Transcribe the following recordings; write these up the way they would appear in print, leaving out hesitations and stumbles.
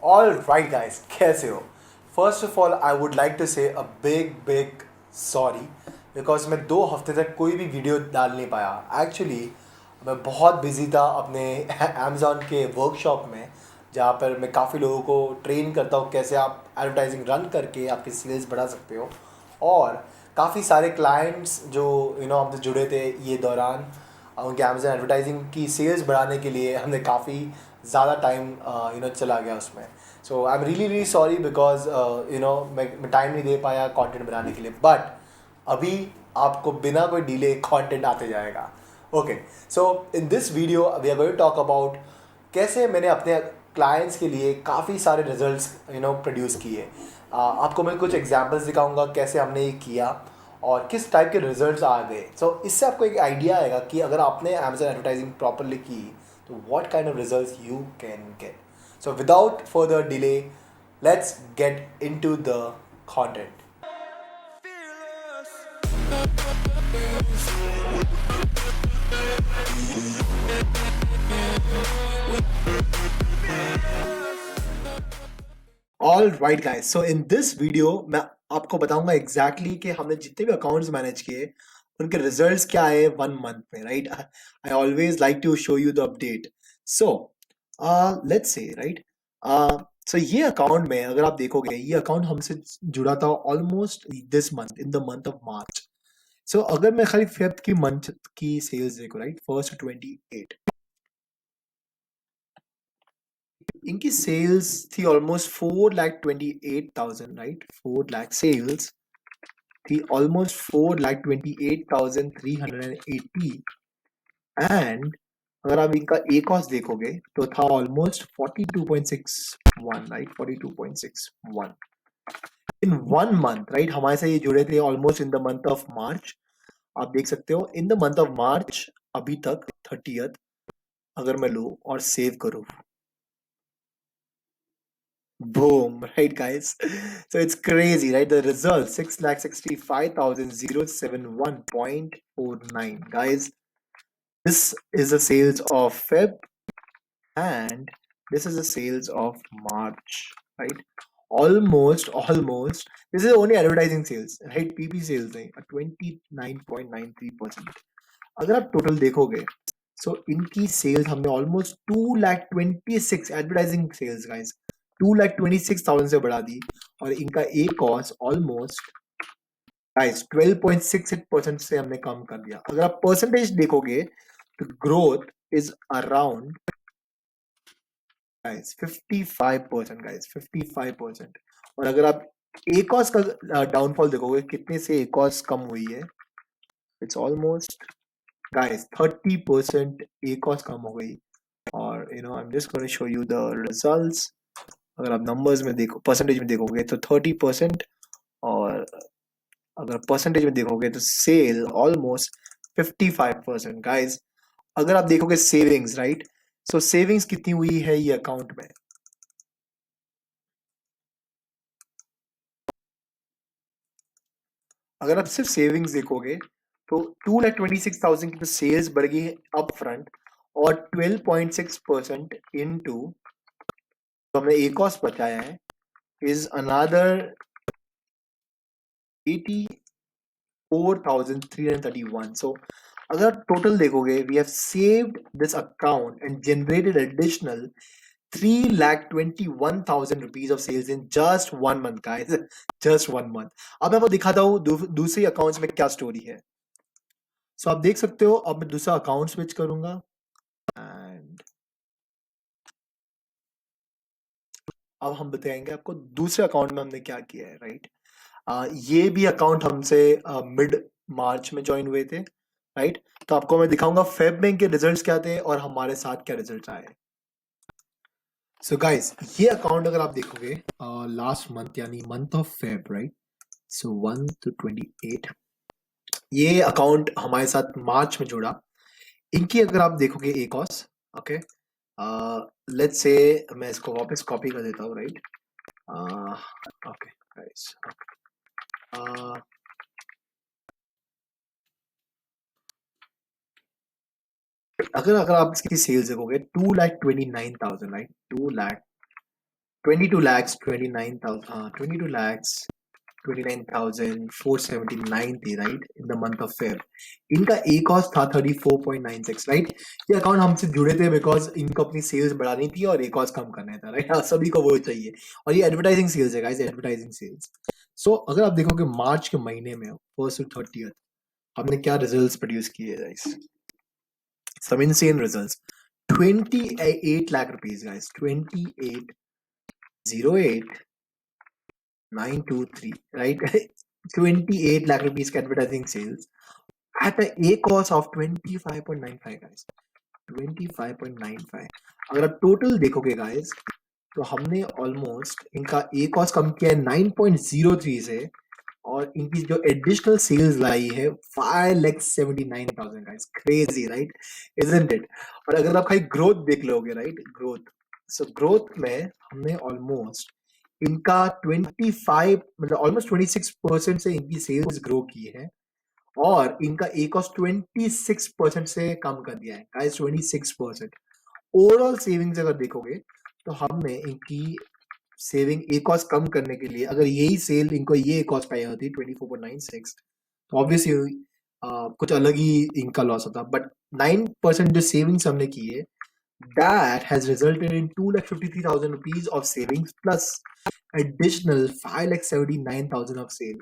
All right, guys, कैसे हो? First of all, I would like to say a big sorry because मैं 2 हफ्ते तक कोई भी वीडियो डाल नहीं पाया. Actually, मैं बहुत बिजी था अपने Amazon के वर्कशॉप में, जहाँ पर मैं काफ़ी लोगों को ट्रेन करता हूँ कैसे आप एडवर्टाइजिंग रन करके आपके सेल्स बढ़ा सकते हो. और काफ़ी सारे क्लाइंट्स जो हमसे जुड़े थे ये दौरान, उनके अमेजन एडवर्टाइजिंग की सेल्स बढ़ाने के लिए हमने काफ़ी ज़्यादा टाइम चला गया उसमें. So I am really sorry because मैं टाइम नहीं दे पाया कंटेंट बनाने के लिए. बट अभी आपको बिना कोई डिले कंटेंट आते जाएगा. Okay, so in this video we are going to talk about कैसे मैंने अपने क्लाइंट्स के लिए काफ़ी सारे रिजल्ट्स प्रोड्यूस किए. आपको मैं कुछ एग्जांपल्स दिखाऊंगा कैसे हमने ये किया और किस टाइप के रिजल्ट्स आ गए. सो इससे आपको एक आइडिया आएगा कि अगर आपने अमेजन एडवर्टाइजिंग प्रॉपरली की तो what kind of results you can get. So without further delay, let's get into the content. All right guys, so in this video मैं आपको बताऊंगा एग्जैक्टली कि हमने जितने भी अकाउंट्स मैनेज किए उनके रिजल्ट्स क्या आए 1 मंथ में. Right, I always like to show you the update. So let's say right, so ये अकाउंट में अगर आप देखोगे ये अकाउंट हमसे जुड़ा था almost this month in the month of March. So अगर मैं खाली फेब की मंथ की सेल्स देखो, राइट, फर्स्ट 28 इनकी सेल्स थी ऑलमोस्ट 4,28,000. राइट, 4 लाख सेल्स थी ऑलमोस्ट 4,28,380. एंड अगर आप इनका ए कॉस्ट देखोगे तो था ऑलमोस्ट 42.61. राइट, 42.61 इन 1 मंथ. राइट, हमारे साथ ये जुड़े थे almost in the month of मार्च. आप देख सकते हो इन द मंथ ऑफ मार्च अभी तक 30th अगर मैं लूँ और सेव करूँ, boom, right, guys? So it's crazy, right? The result 6,65,071.49. Guys, this is the sales of Feb and this is the sales of March, right? Almost. This is only advertising sales, right? PP sales नहीं, 29.93%. अगर आप total देखोगे सो इनकी sales हमने almost 2,26,000 advertising sales guys 2,26,000 से बढ़ा दी. और इनका ए कॉस्ट ऑलमोस्ट गाइस 12.68% से हमने कम कर दिया. अगर आप परसेंटेज देखोगे तो growth is around guys 55%. Guys 55%. और अगर आप ए कॉस्ट का डाउनफॉल देखोगे कितने से ए कॉस्ट कम हुई है, it's almost guys 30% a cost कम हो गई. और I am just going to show you the results. अगर आप नंबर्स में देखो, परसेंटेज में देखोगे तो 30%. और अगर परसेंटेज में देखोगे तो सेल ऑलमोस्ट 55%. गाइस अगर आप देखोगे सेविंग्स, राइट, सो सेविंग्स कितनी हुई है ये अकाउंट में. अगर आप सिर्फ सेविंग्स देखोगे तो 2,26,000 की तो सेल्स बढ़ गई है अप फ्रंट और 12.6% इनटू जो हमने ए कॉस्ट बचाया है is another 84,331. So अगर टोटल देखोगे we have saved this account and generated additional 3,21,000 rupees of sales in just 1 month, guys. Just 1 month. अब मैं आपको दिखाता हूँ दूसरी अकाउंट्स में क्या स्टोरी है. सो आप देख सकते हो अब मैं दूसरा अकाउंट स्विच करूंगा एंड अब हम बताएंगे आपको दूसरे अकाउंट में हमने क्या किया है. राइट, ये भी अकाउंट हमसे मिड मार्च में ज्वाइन हुए थे. राइट, तो आपको मैं दिखाऊंगा फेब में इनके रिजल्ट्स क्या थे और हमारे साथ क्या रिजल्ट्स आए. सो गाइस ये अकाउंट अगर आप देखोगे लास्ट मंथ यानी month of Feb, right, so 1 to 28 ये अकाउंट हमारे साथ मार्च में जुड़ा. इनकी अगर आप देखोगे ए कॉस्ट, ओके, लेट्स से मैं इसको वापस कॉपी कर देता हूँ. राइट, ओके गाइस, अगर अगर आप इसकी सेल्स देखोगे 2,29,000, राइट, 2,29,000 22 lakhs 29,000 22 lakhs 29,479 थी right in the month of Feb. इनका ए कॉस्ट था 34.96 राइट. ये अकाउंट हमसे जुड़े थे बिकॉज इनको अपनी सेल्स बढ़ानी थी और ए कॉस्ट कम करना था राइट. हाँ, सभी को वो चाहिए. और ये एडवर्टाइजिंग सेल्स है गाइस, एडवर्टाइजिंग सेल्स. सो अगर आप देखोगे मार्च के महीने में फर्स्ट टू 30th हमने क्या रिजल्ट्स प्रोड्यूस किए गाइस. सम insane results. 28 lakh rupees guys. 2808,923 right. 28 lakh rupees का advertising sales at a cost of 25.95 guys. 25.95. अगर आप टोटल देखोगे गाइस तो हमने ऑलमोस्ट इनका ए कॉस्ट कम किया है 9.03 से और इनकी जो एडिशनल सेल्स लाई है 5,79,000 guys. Crazy right, isn't it. और अगर आप खाली ग्रोथ देख लोगे राइट, ग्रोथ. सो ग्रोथ में हमने ऑलमोस्ट इनका 25 मतलब ऑलमोस्ट 26% से इनकी सेल्स ग्रो की है और इनका ए कॉस्ट 26% से कम कर दिया है गाइस. 26%. ओवरऑल सेविंग्स अगर देखोगे तो हमने इनकी सेविंग ए कॉस्ट कम करने के लिए अगर यही सेल इनको ये कॉस्ट पाई होती 24.96 तो ऑब्वियसली कुछ अलग ही इनका लॉस होता. बट 9% जो सेविंग्स हमने की है that has resulted in 2,53,000 rupees of savings plus additional 5,79,000 of sale.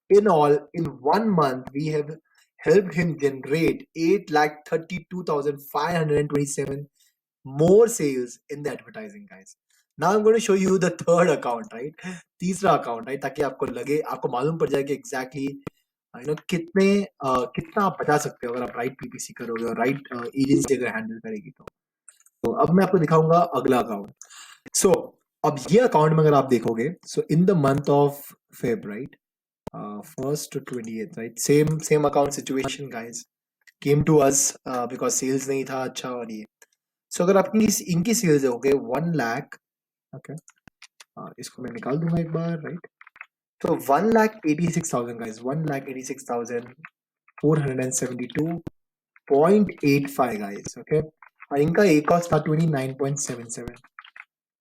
In all, in 1 month, we have helped him generate 8,32,527 more sales in the advertising, guys. Now I'm going to show you the third account, right? तीसरा account, right? ताकि आपको लगे, आपको मालूम पड़ जाए कि exactly कितना आप बचा सकते हो अगर आप राइट पीपीसी करोगे और राइट एजेंसी अगर हैंडल करेगी तो अब मैं आपको दिखाऊंगा अगला अकाउंट. सो अब ये अकाउंट में अगर आप देखोगे so in the month of Feb right, first to 28th right, same account situation guys came to us because sales नहीं था अच्छा. और ये सो अगर आपकी इनकी सेल्स होगे 1 लाख. ओके, इसको मैं निकाल दूंगा एक बार राइट. तो 1,86,000 गाइस, 1,86,472.85 guys. Okay, इनका ए कॉस्ट था 29.77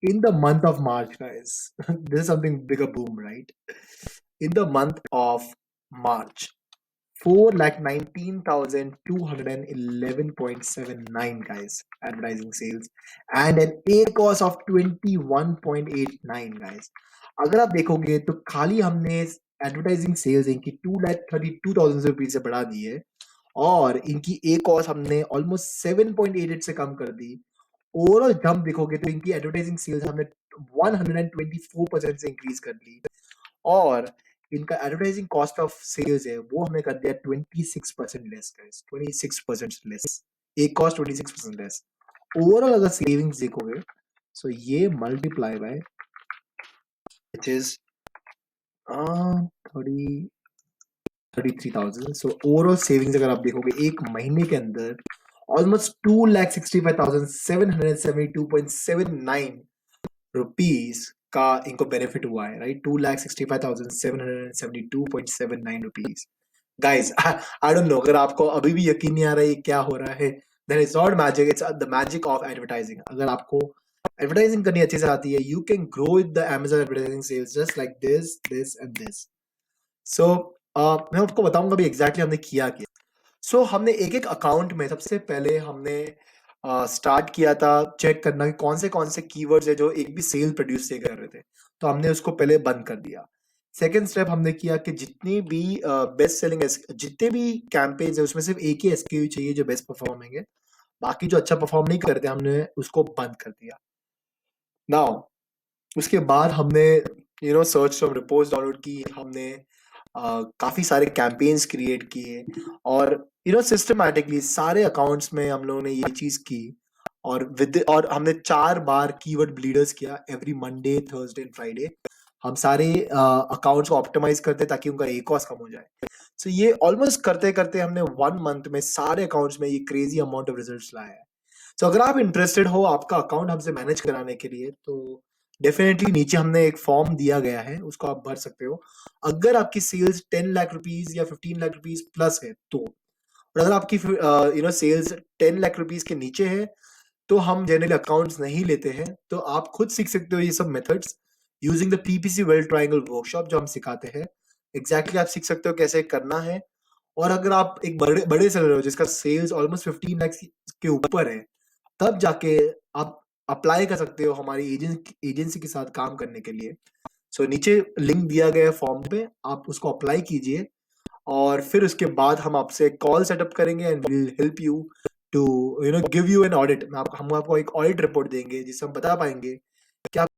in the month of March, guys. This is something bigger boom, right? In the month of March, 4,19,211.79 guys advertising sales and an A cost of 21.89 guys. अगर आप देखोगे तो खाली हमने advertising sales इनकी 2,32,000 rupees से बढ़ा दी है और इनकी ए कॉस्ट हमने ऑलमोस्ट 7.88 से कम कर दी. ओवरऑल जंप देखोगे तो इनकी एडवर्टाइजिंग सेल्स हमने 124% से इंक्रीज कर ली और इनका एडवर्टाइजिंग कॉस्ट ऑफ सेल्स है वो हमने कर दिया 26% लेस गाइस. 26% लेस, एक कॉस्ट 26% लेस. ओवरऑल अगर सेविंग्स देखोगे सो ये multiply by which is 33,000. So overall savings अगर आप देखोगे एक महीने के अंदर ऑलमोस्ट 2,65,772.79 रुपीज का इनको बेनिफिट हुआ है right. 2,65,772.79 rupees guys. I don't know, अगर आपको अभी भी यकीन नहीं आ रहा है क्या हो रहा है, then it's not magic, it's the magic of advertising. अगर आपको एडवर्टाइजिंग करनी अच्छे से आती है you can grow with the Amazon advertising sales just like this this and this. So मैं आपको बताऊंगा भी एग्जैक्टली हमने किया क्या. सो हमने एक एक अकाउंट में सबसे पहले हमने स्टार्ट किया था चेक करना कि कौन से कीवर्ड्स है जो एक भी सेल प्रोड्यूस नहीं कर रहे थे, तो हमने उसको पहले बंद कर दिया. सेकेंड स्टेप हमने किया कि जितनी भी बेस्ट सेलिंग जितने भी कैंपेन्स है उसमें सिर्फ एक ही एसक्यू चाहिए जो बेस्ट परफॉर्मिंग है, बाकी जो अच्छा परफॉर्म नहीं करते हमने उसको बंद कर दिया. नाउ उसके बाद हमने सर्च फ्रॉम रिपोर्ट्स डाउनलोड की, हमने काफी सारे कैंपेन्स क्रिएट किए और सिस्टमैटिकली सारे अकाउंट्स में हम लोगों ने ये चीज की और हमने 4 बार कीवर्ड ब्लीडर्स किया every Monday Thursday and Friday. हम सारे अकाउंट्स को ऑप्टिमाइज करते ताकि उनका ए कॉस्ट कम हो जाए. सो ये ऑलमोस्ट करते करते हमने 1 मंथ में सारे अकाउंट्स में ये क्रेजी अमाउंट ऑफ रिजल्ट्स लाया है. सो अगर आप इंटरेस्टेड हो आपका अकाउंट हमसे मैनेज कराने के लिए तो डेफिनेटली नीचे हमने एक फॉर्म दिया गया है, उसको आप भर सकते हो. अगर आपकी सेल्स 10 लाख रुपीज या 15 लाख रुपीज प्लस है तो, और अगर आपकी सेल्स 10 लाख रुपीज के नीचे है तो हम जनरली अकाउंट्स नहीं लेते हैं, तो आप खुद सीख सकते हो ये सब methods using the PPC well triangle workshop जो हम सिखाते हैं। एग्जैक्टली आप सीख सकते हो कैसे करना है। और अगर आप एक बड़े बड़े सेलर हो जिसका सेल्स ऑलमोस्ट 15 लाख के ऊपर है, तब जाके आप अप्लाई कर सकते हो हमारी एजेंसी के साथ काम करने के लिए। सो नीचे लिंक दिया गया है फॉर्म पे, आप उसको अप्लाई कीजिए और फिर उसके बाद हम आपसे कॉल सेटअप करेंगे and will help you to give you an audit. हम आपको एक ऑडिट रिपोर्ट देंगे जिससे हम बता पाएंगे कि आप